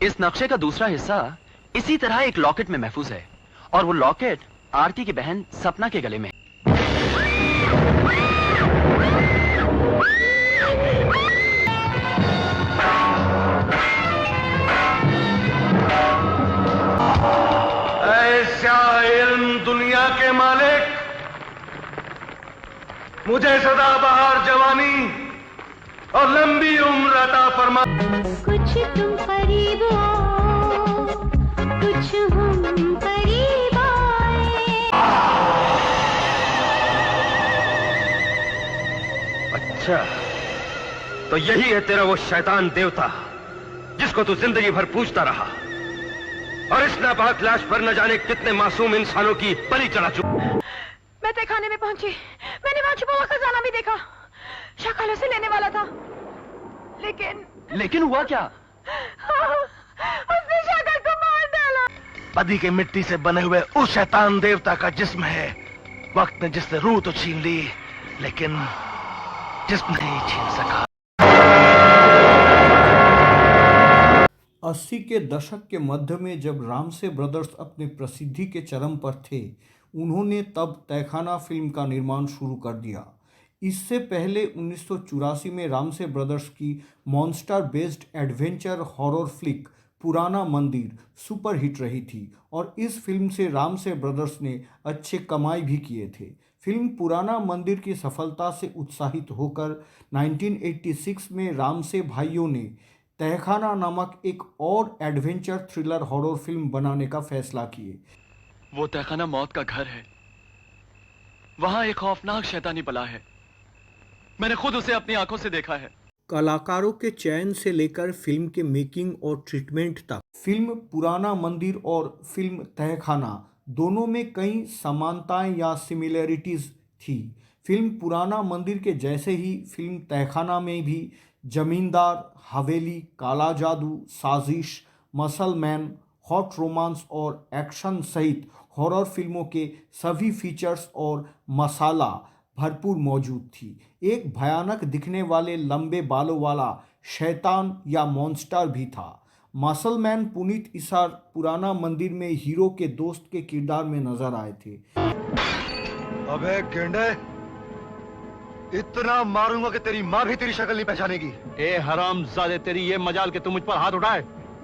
इस नक्शे का दूसरा हिस्सा इसी तरह एक लॉकेट में महफूज है और वो लॉकेट आरती की बहन सपना के गले में है। ऐसा इल्म दुनिया के मालिक, मुझे सदाबहार जवानी और लंबी उम्र अता फरमा। कुछ तुम करीब आओ, कुछ हम करीब आए। अच्छा, तो यही है तेरा वो शैतान देवता जिसको तू जिंदगी भर पूजता रहा और इस नापाक लाश पर न जाने कितने मासूम इंसानों की बलि चढ़ा चुका। मैं तहखाने में पहुंची, मैंने वहां छुपा हुआ खजाना भी देखा। शकाल उसे लेने वाला था, लेकिन हुआ क्या? उसने शक्ल को मार डाला। बदी के मिट्टी से बने हुए उस शैतान देवता का जिस्म है। वक्त ने जिससे रूह तो छीन ली, लेकिन जिस्म नहीं छीन सका। 80 के दशक के मध्य में जब रामसे ब्रदर्स अपने प्रसिद्धि के चरम पर थे, उन्होंने तब तहखाना फिल्म का निर्माण शुरू कर दिया। इससे पहले 1984 में रामसे ब्रदर्स की monster based adventure horror flick पुराना मंदिर सुपरहिट रही थी और इस फिल्म से रामसे ब्रदर्स ने अच्छे कमाई भी किए थे। फिल्म पुराना मंदिर की सफलता से उत्साहित होकर 1986 में रामसे भाइयों ने तहखाना नामक एक और एडवेंचर थ्रिलर हॉरर फिल्म बनाने का फैसला किए। वो तहखाना मौत का घर है। वहां एक खौफनाक शैतानी बला है। मैंने खुद उसे अपनी आंखों से देखा है। कलाकारों के चयन से लेकर फिल्म के मेकिंग और ट्रीटमेंट तक फिल्म पुराना मंदिर और फिल्म तहखाना दोनों में कई समानताएं या सिमिलरिटीज थी। फिल्म पुराना मंदिर के जैसे ही फिल्म तहखाना में भी जमींदार, हवेली, काला जादू, साजिश, मसल मैन, हॉट रोमांस और एक्शन सहित हॉरर फिल्मों के सभी फीचर्स और मसाला भरपूर मौजूद थी। एक भयानक दिखने वाले लंबे बालों वाला शैतान या मॉन्स्टर भी था। मसल मैन पुनीत इसार पुराना मंदिर में हीरो के दोस्त के किरदार में नजर आए थे। अबे गेंडे, इतना मारूंगा कि तेरी माँ भी तेरी शक्ल नहीं पहचानेगी। ए हरामजादे, तेरी ये मजाल कि तू मुझ पर हाथ उठाए,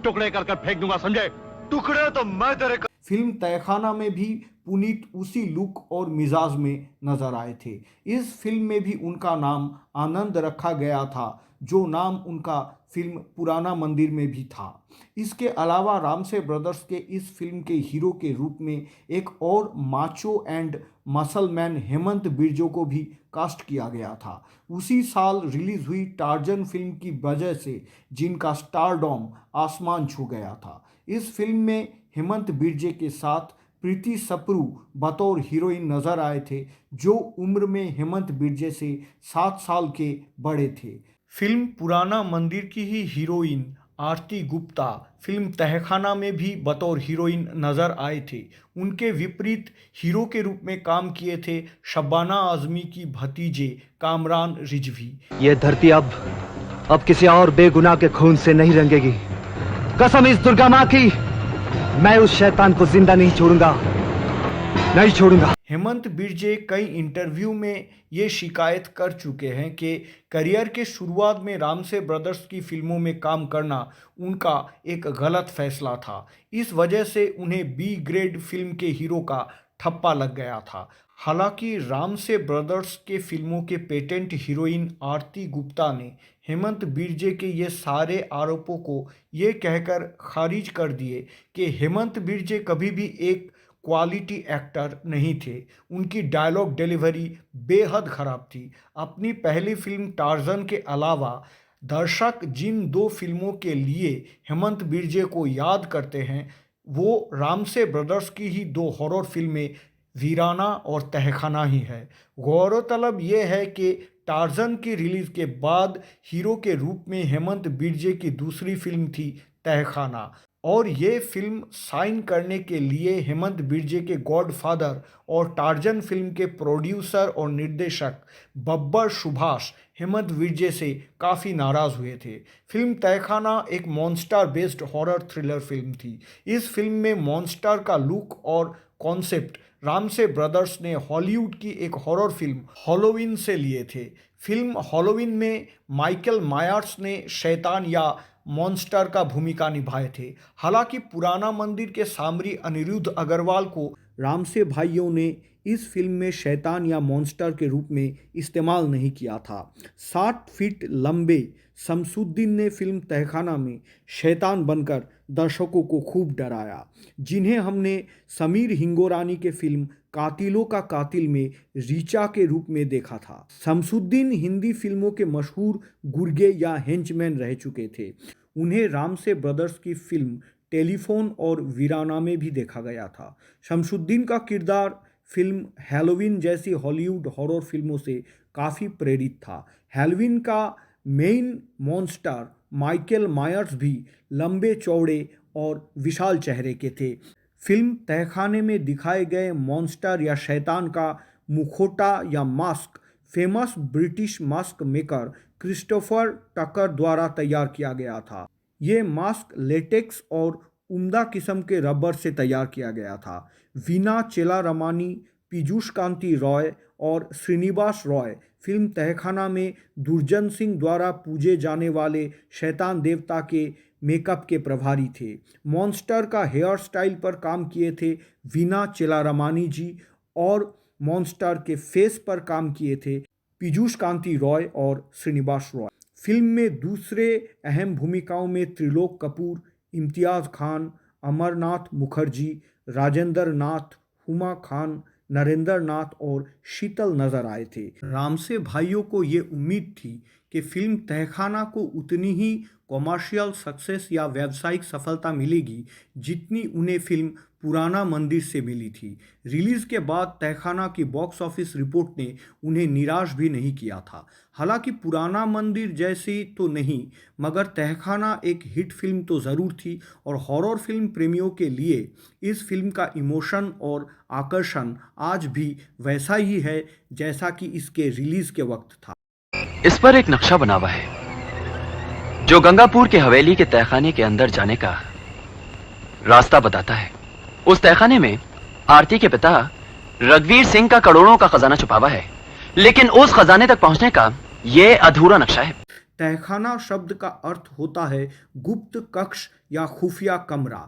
टुकड़े कर कर फेंक दूंगा, समझे? टुकड़े तो मैं तेरे फिल्म तहखाना में भी पुनीत उसी लुक और मिजाज में नजर आए थे। इस फिल्म में भी उनका नाम आनंद रखा गया था, जो नाम उनका फिल्म पुराना मंदिर में भी था। इसके अलावा रामसे ब्रदर्स के इस फिल्म के हीरो के रूप में एक और macho and muscle man Hemant Birje को भी कास्ट किया गया था। उसी साल रिलीज हुई टार्जन फिल्म की वजह से जिनका स्टारडॉम आसमान छू गया था। इस फिल्म में हेमंत बिरजे के साथ प्रीति सप्रू बतौर हीरोइन नजर आए थे, जो उम्र में हेमंत बिरजे से 7 साल के बड़े थे। फिल्म पुराना मंदिर की ही हीरोइन आरती गुप्ता फिल्म तहखाना में भी बतौर हीरोइन नजर आए थे। उनके विपरीत हीरो के रूप में काम किए थे शबाना आजमी की भतीजे कामरान रिजवी। ये धरती अब किसी और बेगुनाह के खून से नहीं रंगेगी। कसम इस दुर्गा माँ की, मैं उस शैतान को जिंदा नहीं छोड़ूंगा, नहीं छोड़ूंगा। हेमंत बिरजे कई इंटरव्यू में ये शिकायत कर चुके हैं कि करियर के शुरुआत में रामसे ब्रदर्स की फिल्मों में काम करना उनका एक गलत फैसला था। इस वजह से उन्हें बी ग्रेड फिल्म के हीरो का ठप्पा लग गया था। हालांकि रामसे ब्रदर्स के फिल्मों के पेटेंट हीरोइन आरती गुप्ता ने हेमंत बिरजे के ये सारे आरोपों को ये कहकर खारिज कर दिए कि हेमंत बिरजे कभी भी एक क्वालिटी एक्टर नहीं थे। उनकी डायलॉग डिलीवरी बेहद ख़राब थी। अपनी पहली फिल्म टार्जन के अलावा दर्शक जिन 2 फिल्मों के लिए हेमंत बिरजे को याद करते हैं, वो रामसे ब्रदर्स की ही 2 हॉरर फिल्में वीराना और तहखाना ही है। गौरतलब ये है कि टार्जन की रिलीज़ के बाद हीरो के रूप में हेमंत बिरजे की दूसरी फिल्म थी तहखाना। और ये फिल्म साइन करने के लिए हेमंत बिर्जे के गॉडफादर और टार्जन फिल्म के प्रोड्यूसर और निर्देशक बब्बर सुभाष हेमंत बिर्जे से काफ़ी नाराज़ हुए थे। फिल्म तहखाना एक monster based horror thriller film थी। इस फिल्म में मॉन्स्टर का लुक और कॉन्सेप्ट रामसे ब्रदर्स ने हॉलीवुड की एक हॉरर फिल्म हॉलोवीन से लिए थे। फिल्म हॉलोवीन में माइकल मायर्स ने शैतान या मॉन्स्टर का भूमिका निभाए थे। हालांकि पुराना मंदिर के सामरी अनिरुद्ध अग्रवाल को रामसे भाइयों ने इस फिल्म में शैतान या मॉन्स्टर के रूप में इस्तेमाल नहीं किया था। 60 फीट लंबे शमसुद्दीन ने फिल्म तहखाना में शैतान बनकर दर्शकों को खूब डराया, जिन्हें हमने समीर हिंगोरानी के फिल्म कातिलों का कातिल में रीचा के रूप में देखा था। शमसुद्दीन हिंदी फिल्मों के मशहूर गुर्गे या हेंचमैन रह चुके थे। उन्हें रामसे ब्रदर्स की फिल्म टेलीफोन और वीराना में भी देखा गया था। शमसुद्दीन का किरदार फिल्म हैलोवीन जैसी हॉलीवुड हॉरर फिल्मों से काफ़ी प्रेरित था। हैलोवीन का मेन मॉन्स्टर माइकल मायर्स भी लंबे चौड़े और विशाल चेहरे के थे। फिल्म तहखाने में दिखाए गए मॉन्स्टर या शैतान का मुखौटा या mask famous British mask maker Christopher Tucker द्वारा तैयार किया गया था। ये मास्क लेटेक्स और उम्दा किस्म के रबर से तैयार किया गया था। वीना चेलारमानी, पीयूष कांति रॉय और श्रीनिवास रॉय फिल्म तहखाना में दुर्जन सिंह द्वारा पूजे जाने वाले शैतान देवता के मेकअप के प्रभारी थे। मॉन्स्टर का हेयर स्टाइल पर काम किए थे वीना चेलारमानी जी और मॉन्स्टर के फेस पर काम किए थे पीयूष कांति रॉय और श्रीनिवास रॉय। फिल्म में दूसरे अहम भूमिकाओं में त्रिलोक कपूर, इम्तियाज़ खान, अमरनाथ मुखर्जी, राजेंद्र नाथ, हुमा खान, नरेंद्र नाथ और शीतल नजर आए थे। रामसे भाइयों को ये उम्मीद थी कि फिल्म तहखाना को उतनी ही कॉमर्शियल सक्सेस या व्यावसायिक सफलता मिलेगी जितनी उन्हें फिल्म पुराना मंदिर से मिली थी। रिलीज़ के बाद तहखाना की बॉक्स ऑफिस रिपोर्ट ने उन्हें निराश भी नहीं किया था। हालांकि पुराना मंदिर जैसी तो नहीं, मगर तहखाना एक हिट फिल्म तो ज़रूर थी और हॉरर फिल्म प्रेमियों के लिए इस फिल्म का इमोशन और आकर्षण आज भी वैसा ही है जैसा कि इसके रिलीज़ के वक्त था। इस पर एक नक्शा बना हुआ है जो गंगापुर के हवेली के तहखाने के अंदर जाने का रास्ता बताता है। उस तहखाने में आरती के पिता रघुवीर सिंह का करोड़ों का खजाना छुपा हुआ है, लेकिन उस खजाने तक पहुंचने का यह अधूरा नक्शा है। तहखाना शब्द का अर्थ होता है गुप्त कक्ष या खुफिया कमरा।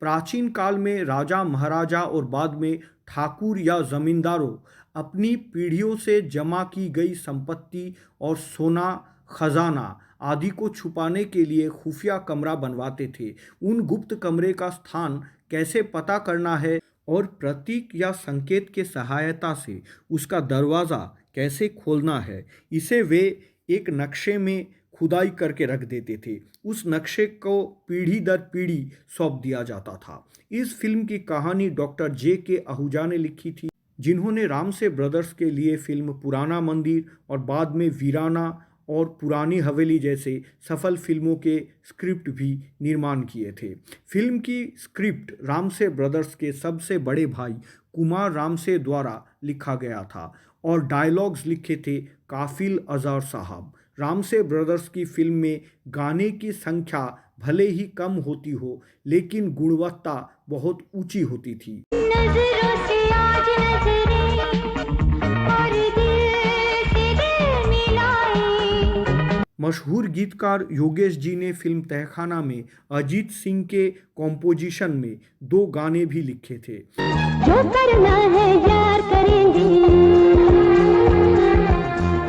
प्राचीन काल में राजा महाराजा और बाद में ठाकुर या जमींदारों अपनी पीढ़ियों से जमा की गई संपत्ति और सोना, खजाना आदि को छुपाने के लिए खुफिया कमरा बनवाते थे। उन गुप्त कमरे का स्थान कैसे पता करना है और प्रतीक या संकेत के सहायता से उसका दरवाज़ा कैसे खोलना है, इसे वे एक नक्शे में खुदाई करके रख देते थे। उस नक्शे को पीढ़ी दर पीढ़ी सौंप दिया जाता था। इस फिल्म की कहानी डॉक्टर जे.के. आहूजा ने लिखी थी, जिन्होंने रामसे ब्रदर्स के लिए फिल्म पुराना मंदिर और बाद में वीराना और पुरानी हवेली जैसे सफल फिल्मों के स्क्रिप्ट भी निर्माण किए थे। फिल्म की स्क्रिप्ट रामसे ब्रदर्स के सबसे बड़े भाई कुमार रामसे द्वारा लिखा गया था और डायलॉग्स लिखे थे काफिल अजहर साहब। रामसे ब्रदर्स की फिल्म में गाने की संख्या भले ही कम होती हो, लेकिन गुणवत्ता बहुत ऊंची होती थी। नजरों से आज नजरें और दिल से दिल मिलाए। मशहूर गीतकार योगेश जी ने फिल्म तहखाना में अजीत सिंह के कॉम्पोजिशन में 2 गाने भी लिखे थे। जो करना है यार करेंगे,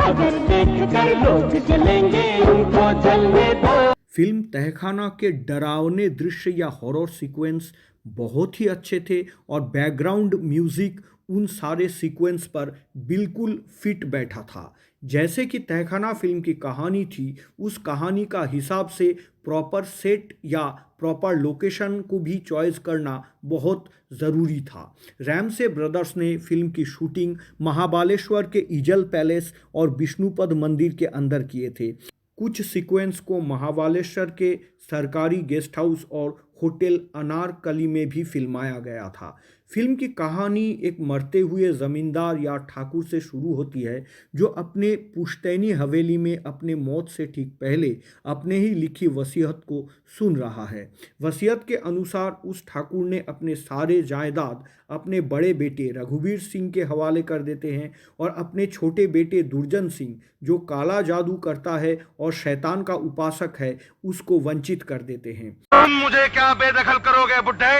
अगर देख कर लोग जलेंगे उनको जलने दो। फिल्म तहखाना के डरावने दृश्य या हॉरर सीक्वेंस बहुत ही अच्छे थे और बैकग्राउंड म्यूजिक उन सारे सीक्वेंस पर बिल्कुल फिट बैठा था। जैसे कि तहखाना फिल्म की कहानी थी, उस कहानी का हिसाब से प्रॉपर सेट या प्रॉपर लोकेशन को भी चॉइस करना बहुत ज़रूरी था। रामसे ब्रदर्स ने फिल्म की शूटिंग महाबालेश्वर के ईजल पैलेस और विष्णुपद मंदिर के अंदर किए थे। कुछ सीक्वेंस को महाबलेश्वर के सरकारी गेस्ट हाउस और होटल अनारकली में भी फिल्माया गया था। फिल्म की कहानी एक मरते हुए जमींदार या ठाकुर से शुरू होती है जो अपने पुश्तैनी हवेली में अपने मौत से ठीक पहले अपने ही लिखी वसीयत को सुन रहा है। वसीयत के अनुसार उस ठाकुर ने अपने सारे जायदाद अपने बड़े बेटे रघुवीर सिंह के हवाले कर देते हैं और अपने छोटे बेटे दुर्जन सिंह जो काला जादू करता है और शैतान का उपासक है उसको वंचित कर देते हैं। तुम मुझे क्या बेदखल करोगे बुड्ढे?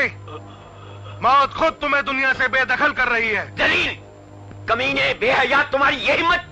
मौत खुद तुम्हें दुनिया से बेदखल कर रही है। जलील, कमीने, बेहया, तुम्हारी ये हिम्मत,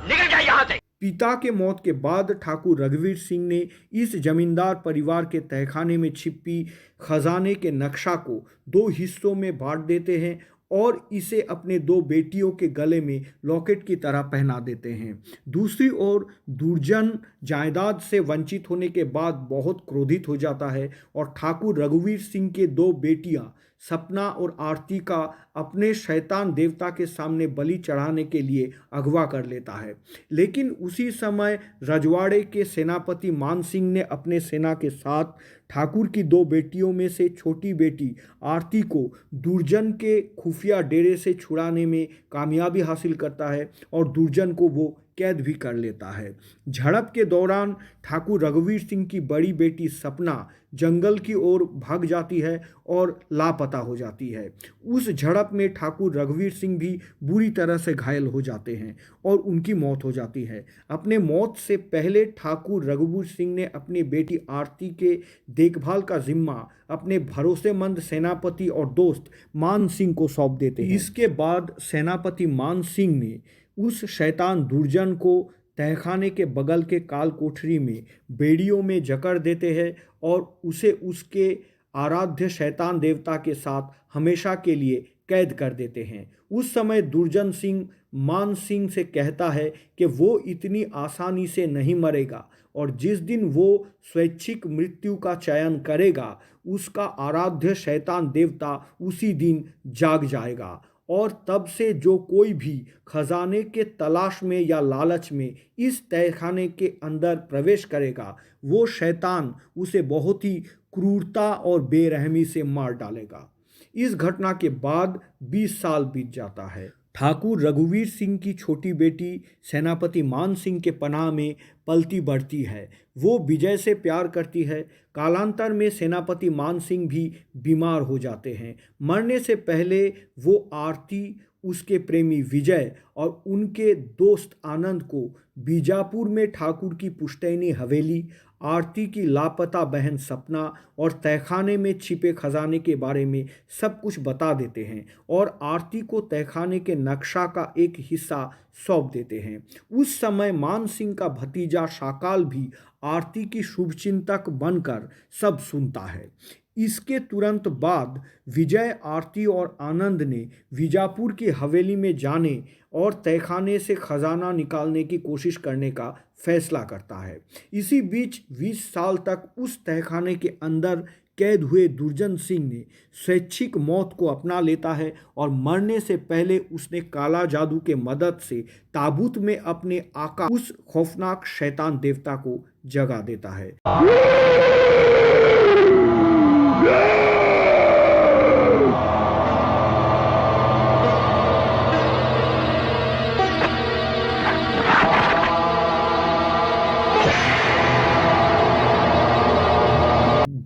निकल जाए यहाँ से। पिता के मौत के बाद ठाकुर रघुवीर सिंह ने इस जमींदार परिवार के तहखाने में छिपी खजाने के नक्शा को 2 हिस्सों में बांट देते हैं और इसे अपने 2 बेटियों के गले में लॉकेट की तरह पहना देते हैं। दूसरी ओर दुर्जन जायदाद से वंचित होने के बाद बहुत क्रोधित हो जाता है और ठाकुर रघुवीर सिंह के 2 बेटियां सपना और आरती का अपने शैतान देवता के सामने बलि चढ़ाने के लिए अगवा कर लेता है। लेकिन उसी समय रजवाड़े के सेनापति मान सिंह ने अपने सेना के साथ ठाकुर की 2 बेटियों में से छोटी बेटी आरती को दुर्जन के खुफिया डेरे से छुड़ाने में कामयाबी हासिल करता है और दुर्जन को वो कैद भी कर लेता है। झड़प के दौरान ठाकुर रघुवीर सिंह की बड़ी बेटी सपना जंगल की ओर भाग जाती है और लापता हो जाती है। उस झड़प में ठाकुर रघुवीर सिंह भी बुरी तरह से घायल हो जाते हैं और उनकी मौत हो जाती है। अपने मौत से पहले ठाकुर रघुवीर सिंह ने अपनी बेटी आरती के देखभाल का जिम्मा अपने भरोसेमंद सेनापति और दोस्त मान सिंह को सौंप देते हैं। इसके बाद सेनापति मान सिंह ने उस शैतान दुर्जन को तहखाने के बगल के काल कोठरी में बेड़ियों में जकड़ देते हैं और उसे उसके आराध्य शैतान देवता के साथ हमेशा के लिए कैद कर देते हैं। उस समय दुर्जन सिंह मान सिंह से कहता है कि वो इतनी आसानी से नहीं मरेगा और जिस दिन वो स्वैच्छिक मृत्यु का चयन करेगा उसका आराध्य शैतान देवता उसी दिन जाग जाएगा और तब से जो कोई भी खजाने के तलाश में या लालच में इस तहखाने के अंदर प्रवेश करेगा वो शैतान उसे बहुत ही क्रूरता और बेरहमी से मार डालेगा। इस घटना के बाद 20 साल बीत जाता है। ठाकुर रघुवीर सिंह की छोटी बेटी सेनापति मान सिंह के पनाह में पलती बढ़ती है। वो विजय से प्यार करती है। कालांतर में सेनापति मान सिंह भी बीमार हो जाते हैं। मरने से पहले वो आरती, उसके प्रेमी विजय और उनके दोस्त आनंद को बीजापुर में ठाकुर की पुश्तैनी हवेली, आरती की लापता बहन सपना और तहखाने में छिपे खजाने के बारे में सब कुछ बता देते हैं और आरती को तहखाने के नक्शा का एक हिस्सा सौंप देते हैं। उस समय मान सिंह का भतीजा शाकाल भी आरती की शुभचिंतक बनकर सब सुनता है। इसके तुरंत बाद विजय, आरती और आनंद ने बीजापुर की हवेली में जाने और तहखाने से खजाना निकालने की कोशिश करने का फैसला करता है। इसी बीच 20 साल तक उस तहखाने के अंदर कैद हुए दुर्जन सिंह ने स्वैच्छिक मौत को अपना लेता है और मरने से पहले उसने काला जादू के मदद से ताबूत में अपने आका उस खौफनाक शैतान देवता को जगा देता है।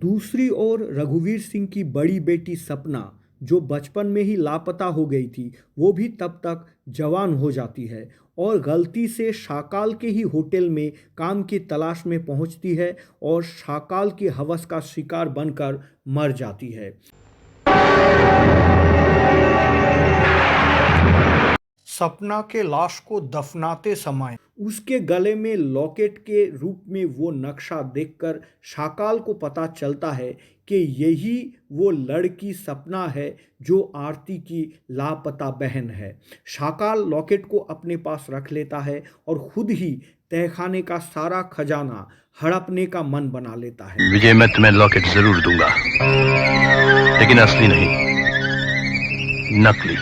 दूसरी ओर रघुवीर सिंह की बड़ी बेटी सपना जो बचपन में ही लापता हो गई थी वो भी तब तक जवान हो जाती है और गलती से शाकाल के ही होटल में काम की तलाश में पहुंचती है और शाकाल की हवस का शिकार बनकर मर जाती है। सपना के लाश को दफनाते समय उसके गले में लॉकेट के रूप में वो नक्शा देखकर शाकाल को पता चलता है कि यही वो लड़की सपना है जो आरती की लापता बहन है। शाकाल लॉकेट को अपने पास रख लेता है और खुद ही तहखाने का सारा खजाना हड़पने का मन बना लेता है। विजय, मैं तुम्हें लॉकेट जरूर दूंगा, लेकिन असली नहीं, नकली।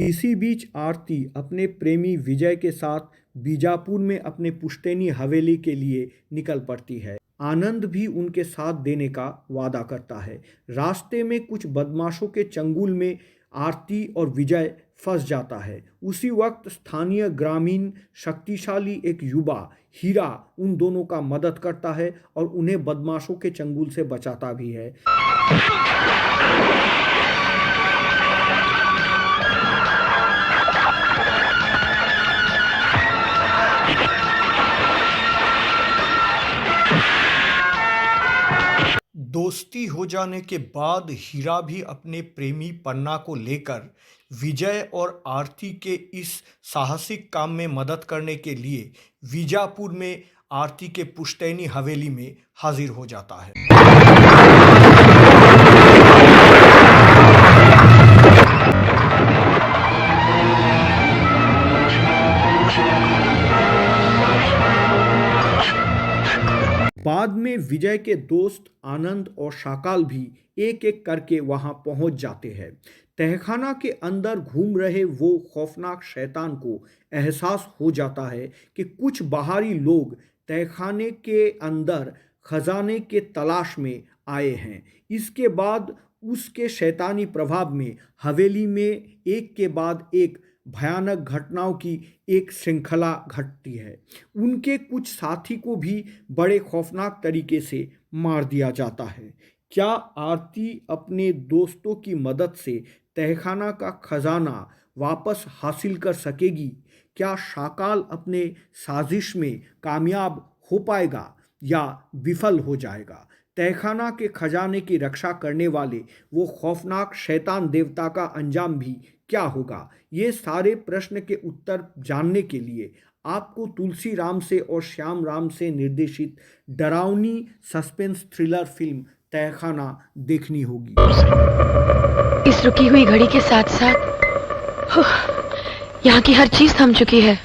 इसी बीच आरती अपने प्रेमी विजय के साथ बीजापुर में अपने पुश्तैनी हवेली के लिए निकल पड़ती है। आनंद भी उनके साथ देने का वादा करता है। रास्ते में कुछ बदमाशों के चंगुल में आरती और विजय फंस जाता है। उसी वक्त स्थानीय ग्रामीण शक्तिशाली एक युवा हीरा उन दोनों का मदद करता है और उन्हें बदमाशों के चंगुल से बचाता भी है। दोस्ती हो जाने के बाद हीरा भी अपने प्रेमी पन्ना को लेकर विजय और आरती के इस साहसिक काम में मदद करने के लिए बीजापुर में आरती के पुश्तैनी हवेली में हाजिर हो जाता है। बाद में विजय के दोस्त आनंद और शाकाल भी एक एक करके वहां पहुंच जाते हैं। तहखाना के अंदर घूम रहे वो खौफनाक शैतान को एहसास हो जाता है कि कुछ बाहरी लोग तहखाने के अंदर खजाने के तलाश में आए हैं। इसके बाद उसके शैतानी प्रभाव में हवेली में एक के बाद एक भयानक घटनाओं की एक श्रृंखला घटती है। उनके कुछ साथी को भी बड़े खौफनाक तरीके से मार दिया जाता है। क्या आरती अपने दोस्तों की मदद से तहखाना का खजाना वापस हासिल कर सकेगी? क्या शाकाल अपने साजिश में कामयाब हो पाएगा या विफल हो जाएगा? तहखाना के खजाने की रक्षा करने वाले वो खौफनाक शैतान देवता का अंजाम भी क्या होगा? ये सारे प्रश्न के उत्तर जानने के लिए आपको तुलसी राम से और श्याम राम से निर्देशित डरावनी सस्पेंस थ्रिलर फिल्म तहखाना देखनी होगी। इस रुकी हुई घड़ी के साथ साथ यहाँ की हर चीज थम चुकी है।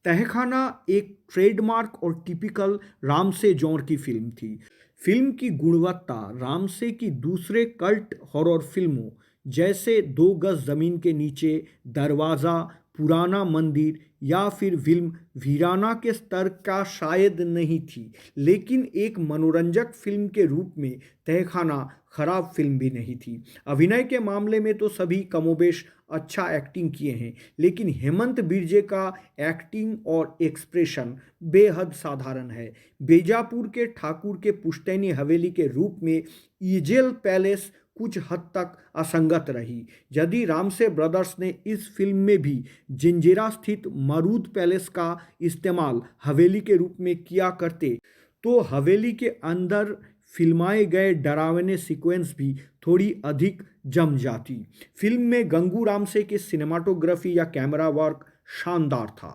तहखाना एक ट्रेडमार्क और टिपिकल रामसे जॉनर की फिल्म थी। फिल्म की गुणवत्ता रामसे की दूसरे कल्ट हॉरर फिल्मों जैसे 2 गज जमीन के नीचे, दरवाज़ा, पुराना मंदिर या फिर फिल्म वीराना के स्तर का शायद नहीं थी, लेकिन एक मनोरंजक फिल्म के रूप में तहखाना खराब फिल्म भी नहीं थी। अभिनय के मामले में तो सभी कमोबेश अच्छा एक्टिंग किए हैं, लेकिन हेमंत बिरजे का एक्टिंग और एक्सप्रेशन बेहद साधारण है। बीजापुर के ठाकुर के पुश्तैनी हवेली के रूप में ईजेल पैलेस कुछ हद तक असंगत रही। यदि रामसे ब्रदर्स ने इस फिल्म में भी जंजीरा स्थित मरूद पैलेस का इस्तेमाल हवेली के रूप में किया करते तो हवेली के अंदर फिल्माए गए डरावने सीक्वेंस भी थोड़ी अधिक जम जाती। फिल्म में गंगू रामसे की सिनेमाटोग्राफी या कैमरा वर्क शानदार था।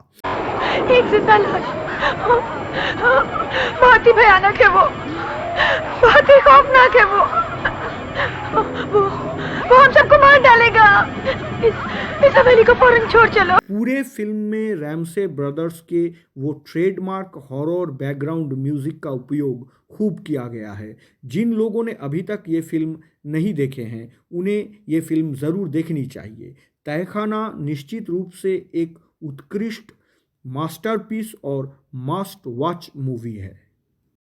एक जिंदा लाश, बहुत ही भयानक है वो, बहुत ही खौफनाक है वो हम सबको मार डालेगा। इस हवेली को फौरन छोड़ चलो। पूरे फिल्म में रामसे ब्रदर्स के वो ट्रेडमार्क हॉरर बैकग्राउंड म्यूजिक का उपयोग खूब किया गया है। जिन लोगों ने अभी तक ये फिल्म नहीं देखे हैं उन्हें ये फिल्म ज़रूर देखनी चाहिए। तहखाना निश्चित रूप से एक उत्कृष्ट मास्टरपीस और मस्ट वॉच मूवी है।